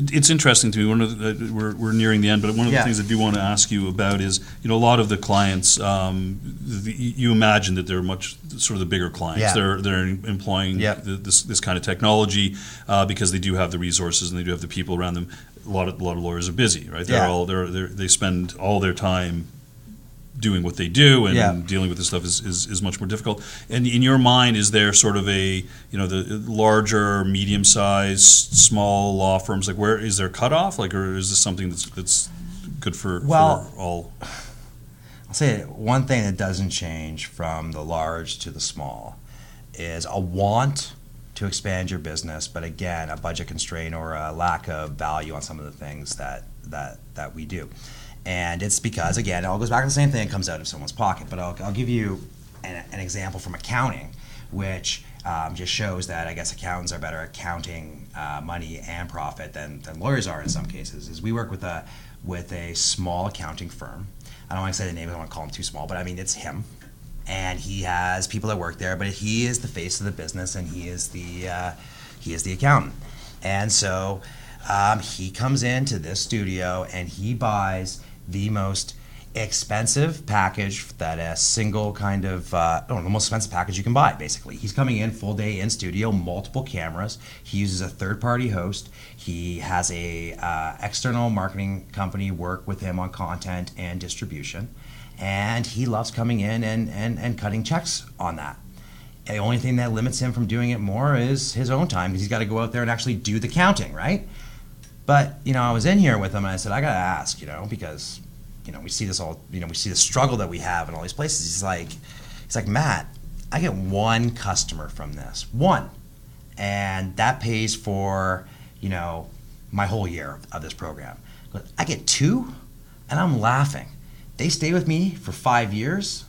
It's interesting to me. We're nearing the end, but one of the things I do want to ask you about is, a lot of the clients, you imagine that they're much sort of the bigger clients. Yeah. They're employing this kind of technology because they do have the resources and they do have the people around them. A lot of lawyers are busy, right? They spend all their time doing what they do, and dealing with this stuff is much more difficult. And in your mind, is there sort of the larger, medium-sized, small law firms, like where is there a cutoff, or is this something that's good for all? I'll say one thing that doesn't change from the large to the small is a want to expand your business, but again, a budget constraint or a lack of value on some of the things that we do. And it's because, again, it all goes back to the same thing. It comes out of someone's pocket. But I'll give you an example from accounting, which just shows that I guess accountants are better at counting money and profit than lawyers are in some cases. Is we work with a small accounting firm. I don't want to say the name. I don't want to call him too small, but I mean it's him, and he has people that work there. But he is the face of the business, and he is the accountant. And so he comes into this studio and he buys the most expensive package that a single kind of the most expensive package you can buy, basically. He's coming in full day in studio, multiple cameras. He uses a third-party host. He has a external marketing company work with him on content and distribution, and he loves coming in and cutting checks on that. The only thing that limits him from doing it more is his own time, because he's got to go out there and actually do the counting, right? But, I was in here with him and I said, I got to ask, because, we see this all, we see the struggle that we have in all these places. He's like, Matt, I get one customer from this, one. And that pays for, my whole year of this program. But I get two, and I'm laughing. They stay with me for 5 years.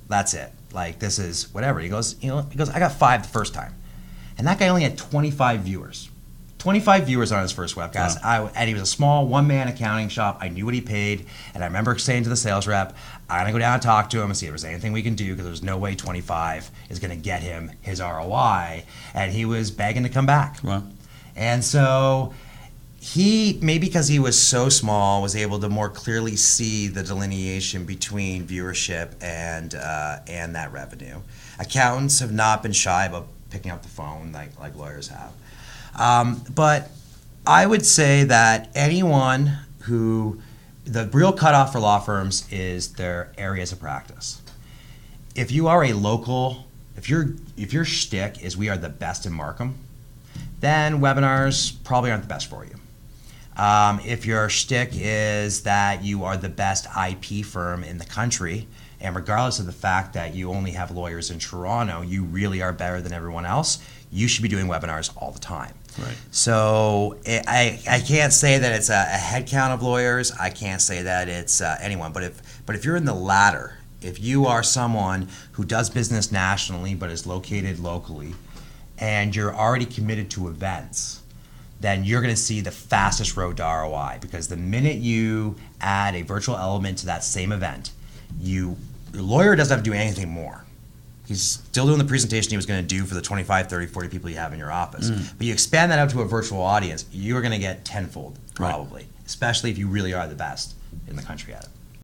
That's it. This is whatever. He goes, I got 5 the first time. And that guy only had 25 viewers. 25 viewers on his first webcast. Wow. And he was a small one-man accounting shop. I knew what he paid, and I remember saying to the sales rep, I'm going to go down and talk to him and see if there's anything we can do, because there's no way 25 is going to get him his ROI. And he was begging to come back. Wow. And so he, maybe because he was so small, was able to more clearly see the delineation between viewership and that revenue. Accountants have not been shy about picking up the phone like lawyers have. But I would say that anyone the real cutoff for law firms is their areas of practice. If you are a local, if your shtick is we are the best in Markham, then webinars probably aren't the best for you. If your shtick is that you are the best IP firm in the country, and regardless of the fact that you only have lawyers in Toronto, you really are better than everyone else, you should be doing webinars all the time. Right. So I can't say that it's a head count of lawyers. I can't say that it's anyone. But if you're in the latter, if you are someone who does business nationally but is located locally, and you're already committed to events, then you're going to see the fastest road to ROI, because the minute you add a virtual element to that same event, your lawyer doesn't have to do anything more. He's still doing the presentation he was going to do for the 25, 30, 40 people you have in your office. But you expand that out to a virtual audience, you're going to get tenfold, probably, especially if you really are the best in the country at it.